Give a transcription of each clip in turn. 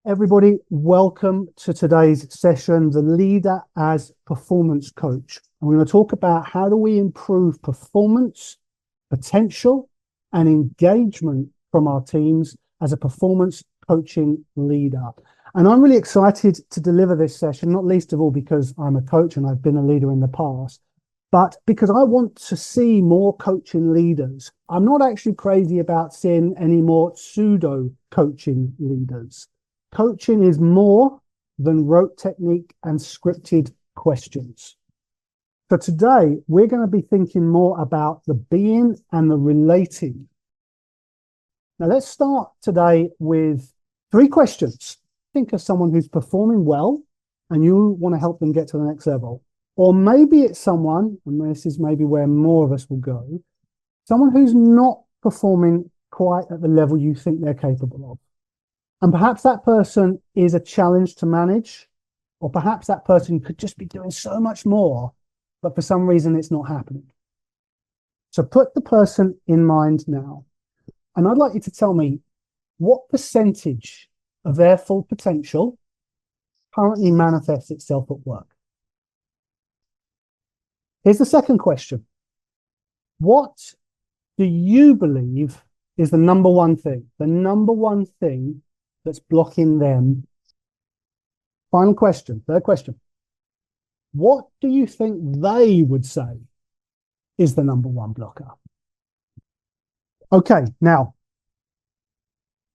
Everybody, welcome to today's session, The Leader as Performance Coach. And we're going to talk about how do we improve performance, potential, and engagement from our teams as a performance coaching leader. And I'm really excited to deliver this session, not least of all because I'm a coach and I've been a leader in the past, but because I want to see more coaching leaders. I'm not actually crazy about seeing any more pseudo coaching leaders. Coaching is more than rote technique and scripted questions. So today, we're going to be thinking more about the being and the relating. Now, let's start today with 3 questions. Think of someone who's performing well and you want to help them get to the next level. Or maybe it's someone, and this is maybe where more of us will go, someone who's not performing quite at the level you think they're capable of. And perhaps that person is a challenge to manage, or perhaps that person could just be doing so much more, but for some reason it's not happening. So put the person in mind now. And I'd like you to tell me what percentage of their full potential currently manifests itself at work. Here's the second question. What do you believe is the number one thing that's blocking them? Final question, third question. What do you think they would say is the number one blocker? Okay, now,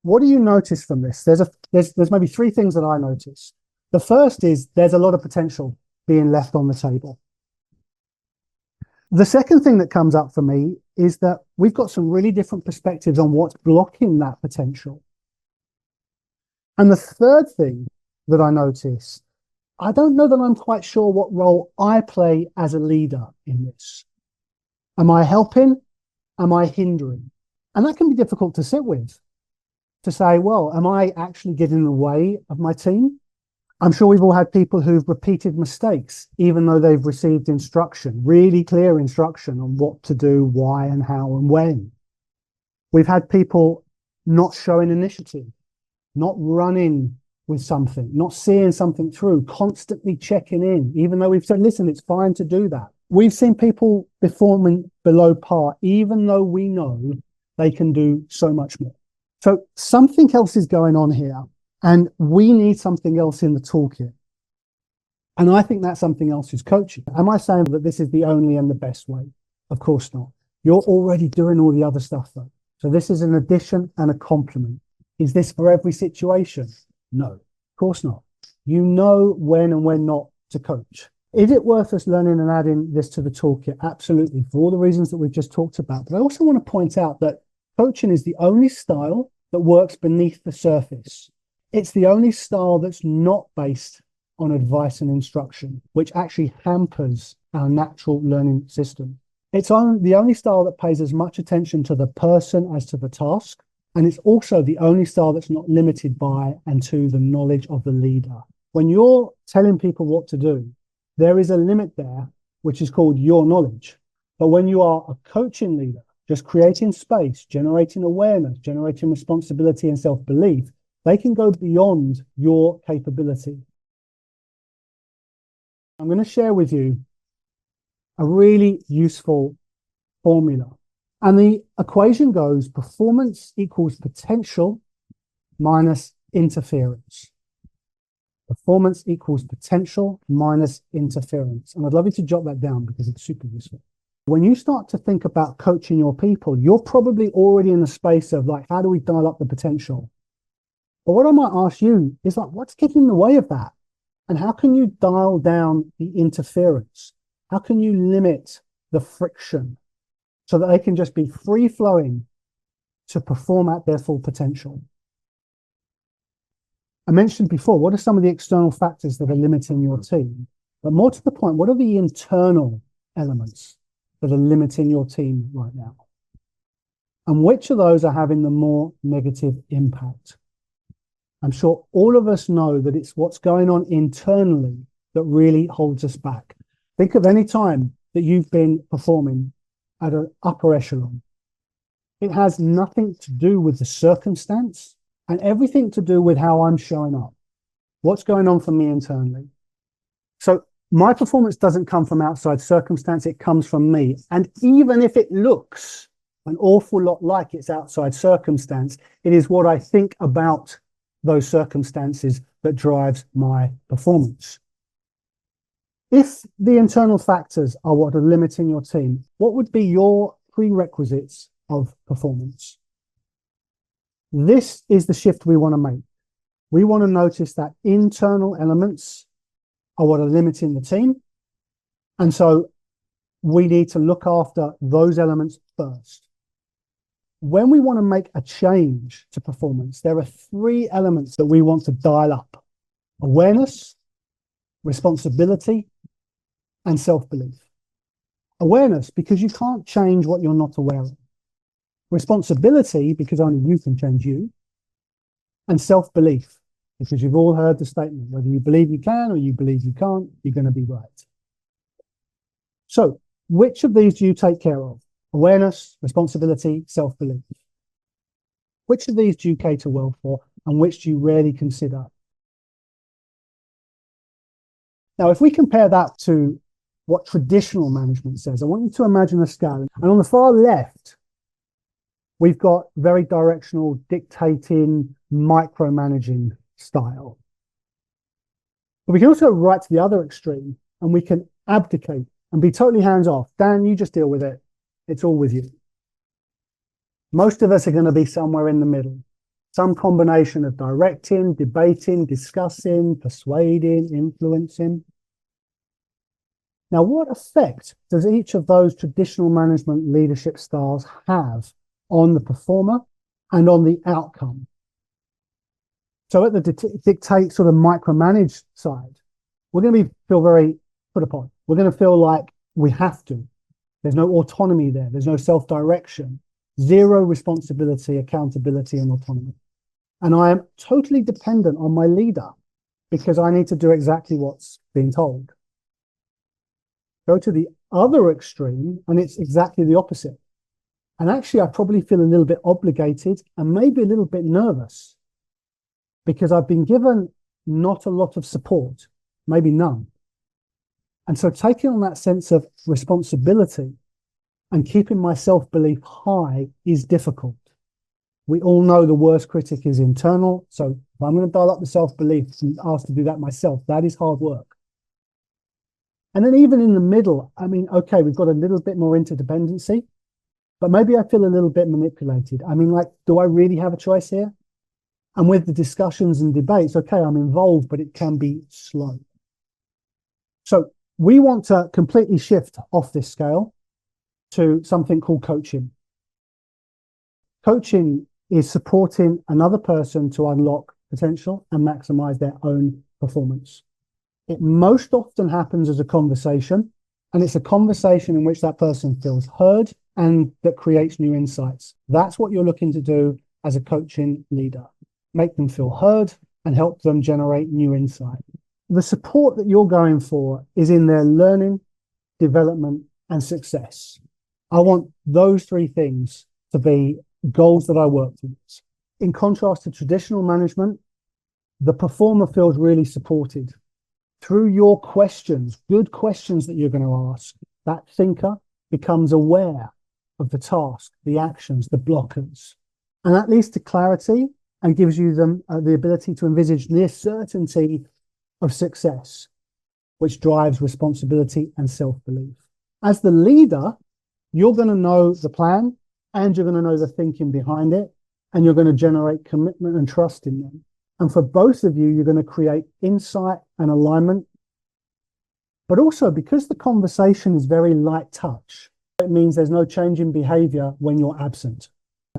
what do you notice from this? There's maybe 3 things that I notice. The first is there's a lot of potential being left on the table. The second thing that comes up for me is that we've got some really different perspectives on what's blocking that potential. And the third thing that I notice, I don't know that I'm quite sure what role I play as a leader in this. Am I helping? Am I hindering? And that can be difficult to sit with, to say, well, am I actually getting in the way of my team? I'm sure we've all had people who've repeated mistakes, even though they've received instruction, really clear instruction on what to do, why and how and when. We've had people not showing initiative, not running with something, not seeing something through, constantly checking in, even though we've said, listen, it's fine to do that. We've seen people performing below par, even though we know they can do so much more. So something else is going on here, and we need something else in the toolkit. And I think that something else is coaching. Am I saying that this is the only and the best way? Of course not. You're already doing all the other stuff though. So this is an addition and a complement. Is this for every situation? No, of course not. You know when and when not to coach. Is it worth us learning and adding this to the toolkit? Absolutely, for all the reasons that we've just talked about. But I also want to point out that coaching is the only style that works beneath the surface. It's the only style that's not based on advice and instruction, which actually hampers our natural learning system. It's the only style that pays as much attention to the person as to the task. And it's also the only style that's not limited by and to the knowledge of the leader. When you're telling people what to do, there is a limit there, which is called your knowledge. But when you are a coaching leader, just creating space, generating awareness, generating responsibility and self-belief, they can go beyond your capability. I'm going to share with you a really useful formula. And the equation goes performance equals potential minus interference. Performance equals potential minus interference. And I'd love you to jot that down because it's super useful. When you start to think about coaching your people, you're probably already in the space of like, how do we dial up the potential? But what I might ask you is like, what's getting in the way of that? And how can you dial down the interference? How can you limit the friction so that they can just be free flowing to perform at their full potential? I mentioned before, what are some of the external factors that are limiting your team? But more to the point, what are the internal elements that are limiting your team right now? And which of those are having the more negative impact? I'm sure all of us know that it's what's going on internally that really holds us back. Think of any time that you've been performing at an upper echelon. It has nothing to do with the circumstance and everything to do with how I'm showing up. What's going on for me internally? So my performance doesn't come from outside circumstance, it comes from me. And even if it looks an awful lot like it's outside circumstance, it is what I think about those circumstances that drives my performance. If the internal factors are what are limiting your team, what would be your prerequisites of performance? This is the shift we want to make. We want to notice that internal elements are what are limiting the team. And so we need to look after those elements first. When we want to make a change to performance, there are 3 elements that we want to dial up: awareness, responsibility, and self-belief. Awareness, because you can't change what you're not aware of. Responsibility, because only you can change you. And self-belief, because you've all heard the statement, whether you believe you can or you believe you can't, you're going to be right. So which of these do you take care of? Awareness, responsibility, self-belief. Which of these do you cater well for, and which do you rarely consider? Now, if we compare that to what traditional management says, I want you to imagine a scale. And on the far left, we've got very directional, dictating, micromanaging style. But we can also go right to the other extreme, and we can abdicate and be totally hands-off. Dan, you just deal with it. It's all with you. Most of us are going to be somewhere in the middle. Some combination of directing, debating, discussing, persuading, influencing. Now, what effect does each of those traditional management leadership styles have on the performer and on the outcome? So at the dictate sort of micromanage side, we're going to feel very put upon. We're going to feel like we have to. There's no autonomy there. There's no self-direction, 0 responsibility, accountability, and autonomy. And I am totally dependent on my leader because I need to do exactly what's being told. Go to the other extreme, and it's exactly the opposite. And actually, I probably feel a little bit obligated and maybe a little bit nervous because I've been given not a lot of support, maybe none. And so taking on that sense of responsibility and keeping my self-belief high is difficult. We all know the worst critic is internal. So if I'm going to dial up the self-belief and ask to do that myself, that is hard work. And then even in the middle, I mean, okay, we've got a little bit more interdependency, but maybe I feel a little bit manipulated. I mean, like, do I really have a choice here? And with the discussions and debates, okay, I'm involved, but it can be slow. So we want to completely shift off this scale to something called coaching. Coaching is supporting another person to unlock potential and maximize their own performance. It most often happens as a conversation, and it's a conversation in which that person feels heard and that creates new insights. That's what you're looking to do as a coaching leader. Make them feel heard and help them generate new insight. The support that you're going for is in their learning, development, and success. I want those 3 things to be goals that I work towards. In contrast to traditional management, the performer feels really supported. Through your questions, good questions that you're going to ask, that thinker becomes aware of the task, the actions, the blockers. And that leads to clarity and gives you them the ability to envisage near certainty of success, which drives responsibility and self-belief. As the leader, you're going to know the plan and you're going to know the thinking behind it, and you're going to generate commitment and trust in them. And for both of you, you're going to create insight and alignment. But also, because the conversation is very light touch, it means there's no change in behavior when you're absent.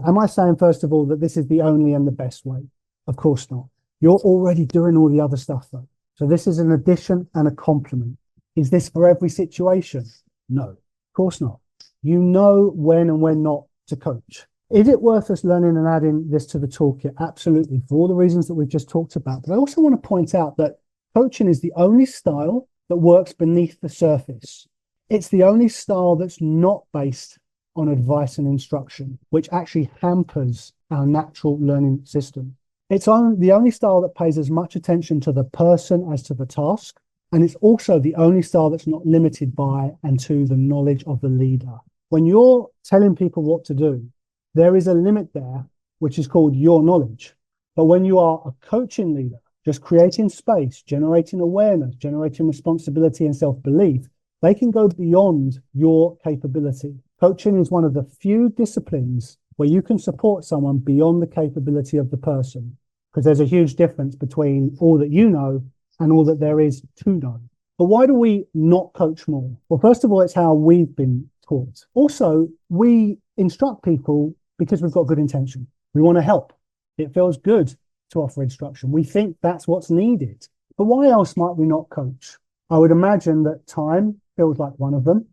Am I saying, first of all, that this is the only and the best way? Of course not. You're already doing all the other stuff, though. So this is an addition and a complement. Is this for every situation? No, of course not. You know when and when not to coach. Is it worth us learning and adding this to the toolkit? Absolutely, for all the reasons that we've just talked about. But I also want to point out that coaching is the only style that works beneath the surface. It's the only style that's not based on advice and instruction, which actually hampers our natural learning system. It's the only style that pays as much attention to the person as to the task. And it's also the only style that's not limited by and to the knowledge of the leader. When you're telling people what to do, there is a limit there, which is called your knowledge. But when you are a coaching leader, just creating space, generating awareness, generating responsibility and self-belief, they can go beyond your capability. Coaching is one of the few disciplines where you can support someone beyond the capability of the person, because there's a huge difference between all that you know and all that there is to know. But why do we not coach more? Well, first of all, it's how we've been taught. Also, we instruct people because we've got good intention. We want to help. It feels good to offer instruction. We think that's what's needed. But why else might we not coach? I would imagine that time feels like one of them,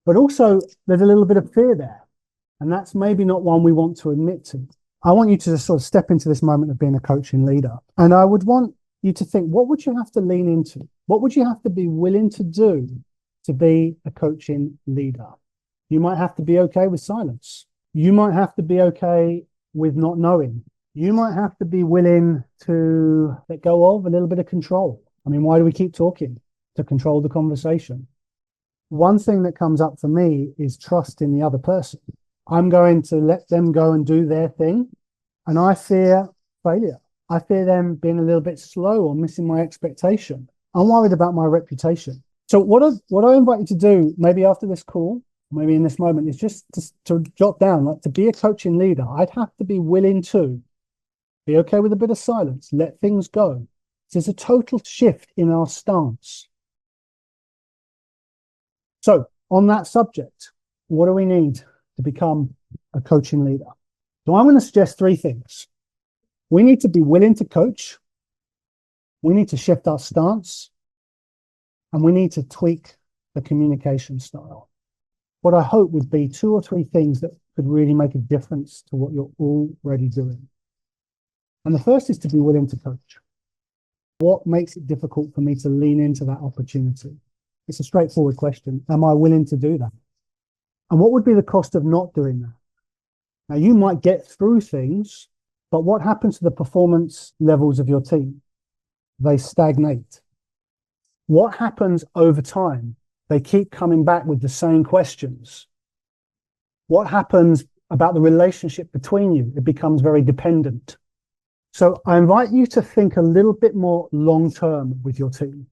but also there's a little bit of fear there. And that's maybe not one we want to admit to. I want you to just sort of step into this moment of being a coaching leader. And I would want you to think, what would you have to lean into? What would you have to be willing to do to be a coaching leader? You might have to be okay with silence. You might have to be okay with not knowing. You might have to be willing to let go of a little bit of control. I mean, why do we keep talking? To control the conversation. One thing that comes up for me is trust in the other person. I'm going to let them go and do their thing. And I fear failure. I fear them being a little bit slow or missing my expectation. I'm worried about my reputation. So what I invite you to do, maybe after this call, maybe in this moment, is just to jot down, like, to be a coaching leader, I'd have to be willing to be okay with a bit of silence, let things go. There's a total shift in our stance. So on that subject, what do we need to become a coaching leader? So I'm going to suggest three things. We need to be willing to coach. We need to shift our stance. And we need to tweak the communication style. What I hope would be 2 or 3 things that could really make a difference to what you're already doing. And the first is to be willing to coach. What makes it difficult for me to lean into that opportunity? It's a straightforward question. Am I willing to do that? And what would be the cost of not doing that? Now, you might get through things, but what happens to the performance levels of your team? They stagnate. What happens over time? They keep coming back with the same questions. What happens about the relationship between you? It becomes very dependent. So I invite you to think a little bit more long-term with your team.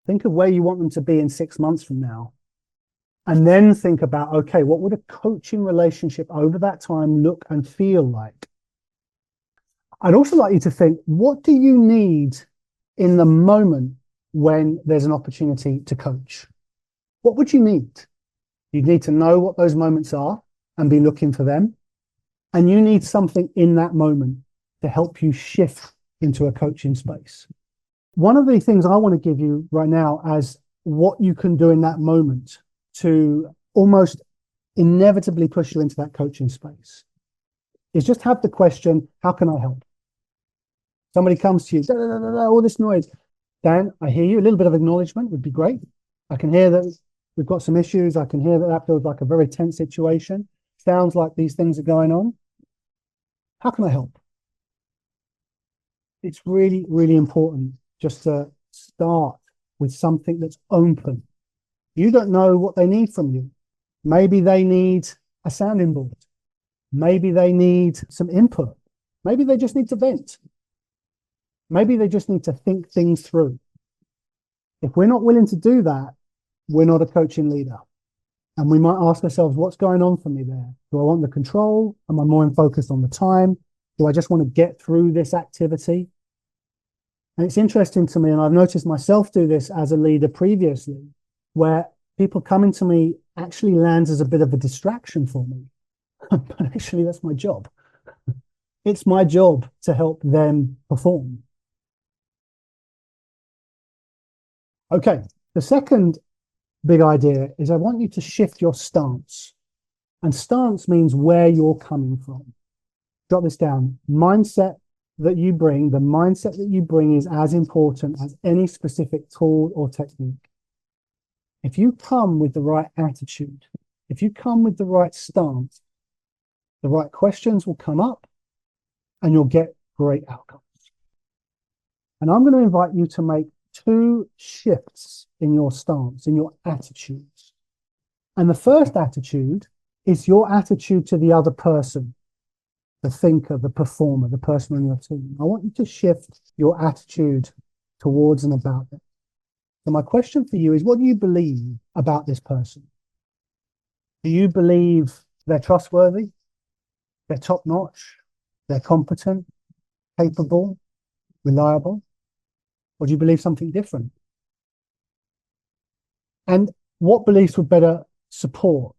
Think of where you want them to be in 6 months from now. And then think about, okay, what would a coaching relationship over that time look and feel like? I'd also like you to think, what do you need in the moment when there's an opportunity to coach? What would you need? You need to know what those moments are and be looking for them. And you need something in that moment to help you shift into a coaching space. One of the things I want to give you right now as what you can do in that moment to almost inevitably push you into that coaching space is just have the question, how can I help? Somebody comes to you, da, da, da, da, da, all this noise. Dan, I hear you. A little bit of acknowledgement would be great. I can hear that we've got some issues. I can hear that that feels like a very tense situation. Sounds like these things are going on. How can I help? It's really, really important just to start with something that's open. You don't know what they need from you. Maybe they need a sounding board. Maybe they need some input. Maybe they just need to vent. Maybe they just need to think things through. If we're not willing to do that, we're not a coaching leader. And we might ask ourselves, what's going on for me there? Do I want the control? Am I more focused on the time? Do I just want to get through this activity? And it's interesting to me, and I've noticed myself do this as a leader previously, where people coming to me actually lands as a bit of a distraction for me. But actually, that's my job. It's my job to help them perform. Okay, the second big idea is I want you to shift your stance. And stance means where you're coming from. Jot this down. Mindset that you bring, the mindset that you bring is as important as any specific tool or technique. If you come with the right attitude, if you come with the right stance, the right questions will come up and you'll get great outcomes. And I'm going to invite you to make 2 shifts in your stance, in your attitudes. And the first attitude is your attitude to the other person, the thinker, the performer, the person on your team. I want you to shift your attitude towards and about them. So my question for you is, what do you believe about this person? Do you believe they're trustworthy? They're top-notch? They're competent, capable, reliable? Or do you believe something different? And what beliefs would better support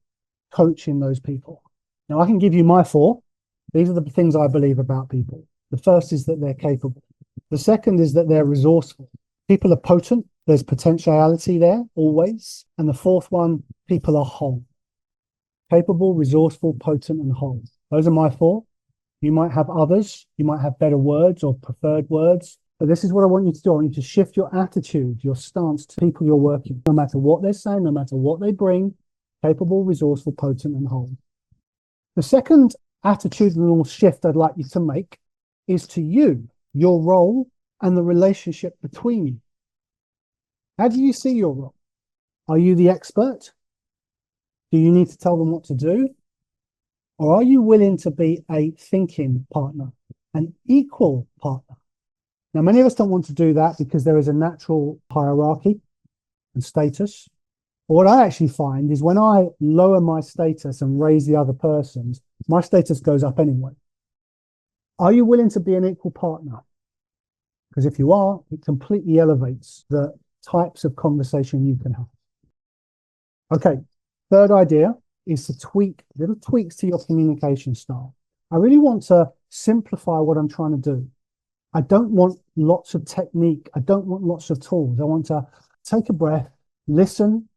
coaching those people? Now, I can give you my 4. These are the things I believe about people. The first is that they're capable. The second is that they're resourceful. People are potent. There's potentiality there, always. And the fourth one, people are whole. Capable, resourceful, potent, and whole. Those are my 4. You might have others. You might have better words or preferred words. But this is what I want you to do. I want you to shift your attitude, your stance to people you're working with. No matter what they're saying, no matter what they bring, capable, resourceful, potent, and whole. The second attitudinal shift I'd like you to make is to you, your role, and the relationship between you. How do you see your role? Are you the expert? Do you need to tell them what to do? Or are you willing to be a thinking partner, an equal partner? Now, many of us don't want to do that because there is a natural hierarchy and status. But what I actually find is when I lower my status and raise the other person's, my status goes up anyway. Are you willing to be an equal partner? Because if you are, it completely elevates the types of conversation you can have. Okay, third idea is to tweak little tweaks to your communication style. I really want to simplify what I'm trying to do. I don't want lots of technique. I don't want lots of tools. I want to take a breath, listen,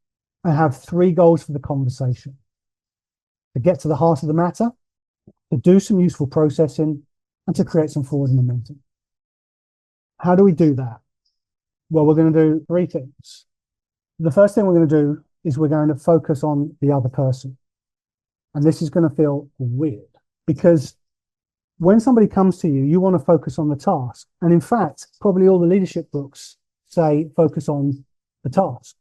and have 3 goals for the conversation. To get to the heart of the matter, to do some useful processing, and to create some forward momentum. How do we do that? Well, we're going to do 3 things. The first thing we're going to do is we're going to focus on the other person. And this is going to feel weird because when somebody comes to you, you want to focus on the task. And in fact, probably all the leadership books say focus on the task.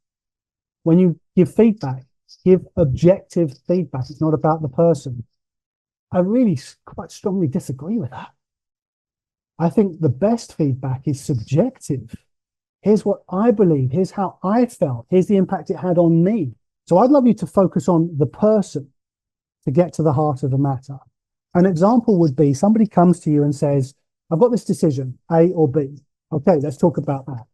When you give feedback, give objective feedback. It's not about the person. I really quite strongly disagree with that. I think the best feedback is subjective. Here's what I believe. Here's how I felt. Here's the impact it had on me. So I'd love you to focus on the person to get to the heart of the matter. An example would be somebody comes to you and says, I've got this decision, A or B. Okay, let's talk about that.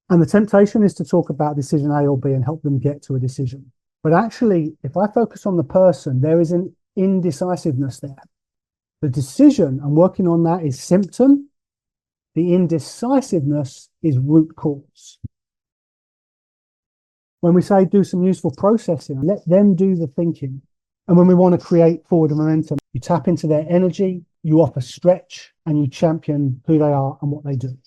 And the temptation is to talk about decision A or B and help them get to a decision. But actually, if I focus on the person, there is an indecisiveness there. The decision, I'm working on that, is symptom. The indecisiveness is root cause. When we say do some useful processing, let them do the thinking. And when we want to create forward momentum, you tap into their energy, you offer stretch, and you champion who they are and what they do.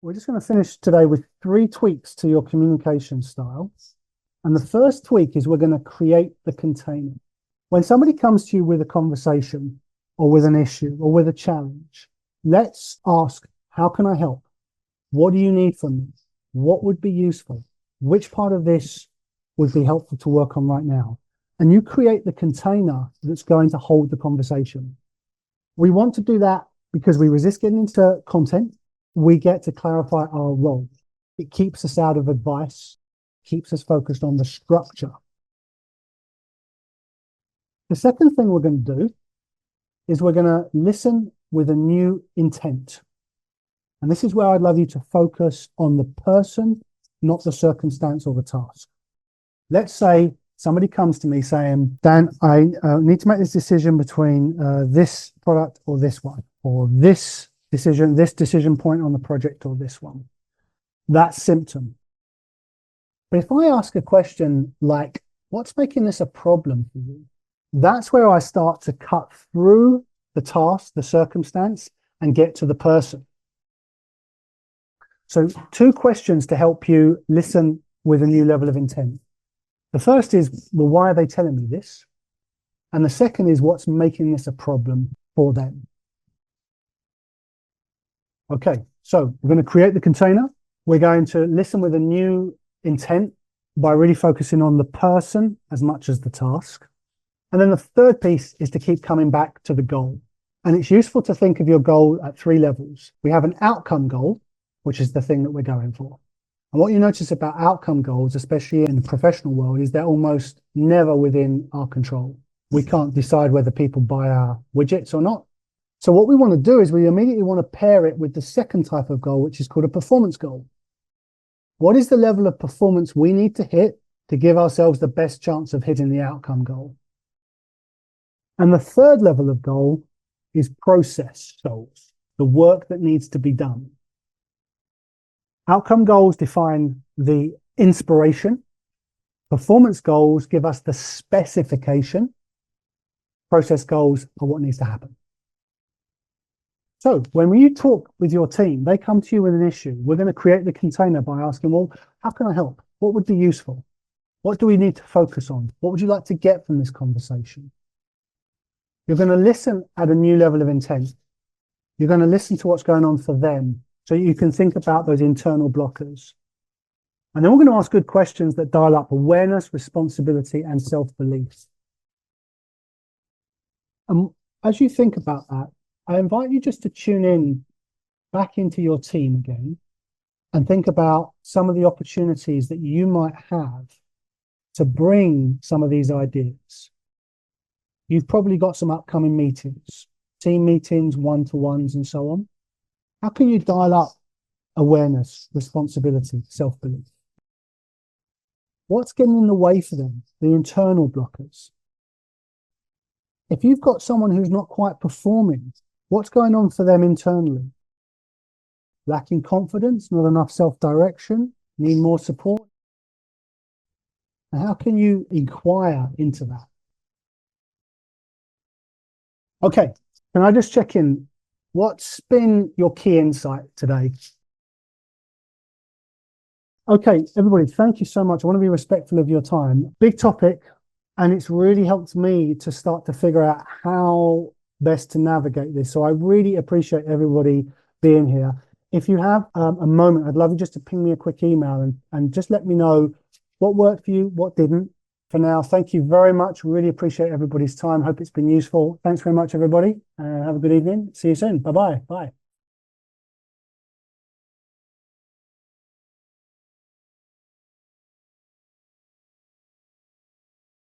We're just going to finish today with 3 tweaks to your communication style. And the first tweak is we're going to create the container. When somebody comes to you with a conversation or with an issue or with a challenge, let's ask, how can I help? What do you need from me? What would be useful? Which part of this would be helpful to work on right now? And you create the container that's going to hold the conversation. We want to do that because we resist getting into content. We get to clarify our role. It keeps us out of advice, keeps us focused on the structure. The second thing we're going to do is we're going to listen with a new intent. And this is where I'd love you to focus on the person, not the circumstance or the task. Let's say somebody comes to me saying, Dan, I need to make this decision between this product or this one, or this decision point on the project or this one. That's symptom. But if I ask a question like, what's making this a problem for you? That's where I start to cut through the task, the circumstance, and get to the person. So 2 questions to help you listen with a new level of intent. The first is, well, why are they telling me this? And the second is what's making this a problem for them. Okay, so we're going to create the container. We're going to listen with a new intent by really focusing on the person as much as the task. And then the third piece is to keep coming back to the goal. And it's useful to think of your goal at 3 levels. We have an outcome goal, which is the thing that we're going for. And what you notice about outcome goals, especially in the professional world, is they're almost never within our control. We can't decide whether people buy our widgets or not. So what we want to do is we immediately want to pair it with the second type of goal, which is called a performance goal. What is the level of performance we need to hit to give ourselves the best chance of hitting the outcome goal? And the third level of goal is process goals, the work that needs to be done. Outcome goals define the inspiration. Performance goals give us the specification. Process goals are what needs to happen. So when you talk with your team, they come to you with an issue. We're going to create the container by asking, well, how can I help? What would be useful? What do we need to focus on? What would you like to get from this conversation? You're going to listen at a new level of intent. You're going to listen to what's going on for them so you can think about those internal blockers. And then we're going to ask good questions that dial up awareness, responsibility, and self-belief. And as you think about that, I invite you just to tune in back into your team again and think about some of the opportunities that you might have to bring some of these ideas. You've probably got some upcoming meetings, team meetings, one-to-ones, and so on. How can you dial up awareness, responsibility, self-belief? What's getting in the way for them? The internal blockers. If you've got someone who's not quite performing, what's going on for them internally? Lacking confidence, not enough self-direction, need more support? And how can you inquire into that? Okay, can I just check in? What's been your key insight today? Okay, everybody, thank you so much. I want to be respectful of your time. Big topic, and it's really helped me to start to figure out how best to navigate this. So I really appreciate everybody being here. If you have a moment, I'd love you just to ping me a quick email and just let me know what worked for you, what didn't. For now, thank you very much. Really appreciate everybody's time. Hope it's been useful. Thanks very much, everybody. Have a good evening. See you soon. Bye-bye. Bye.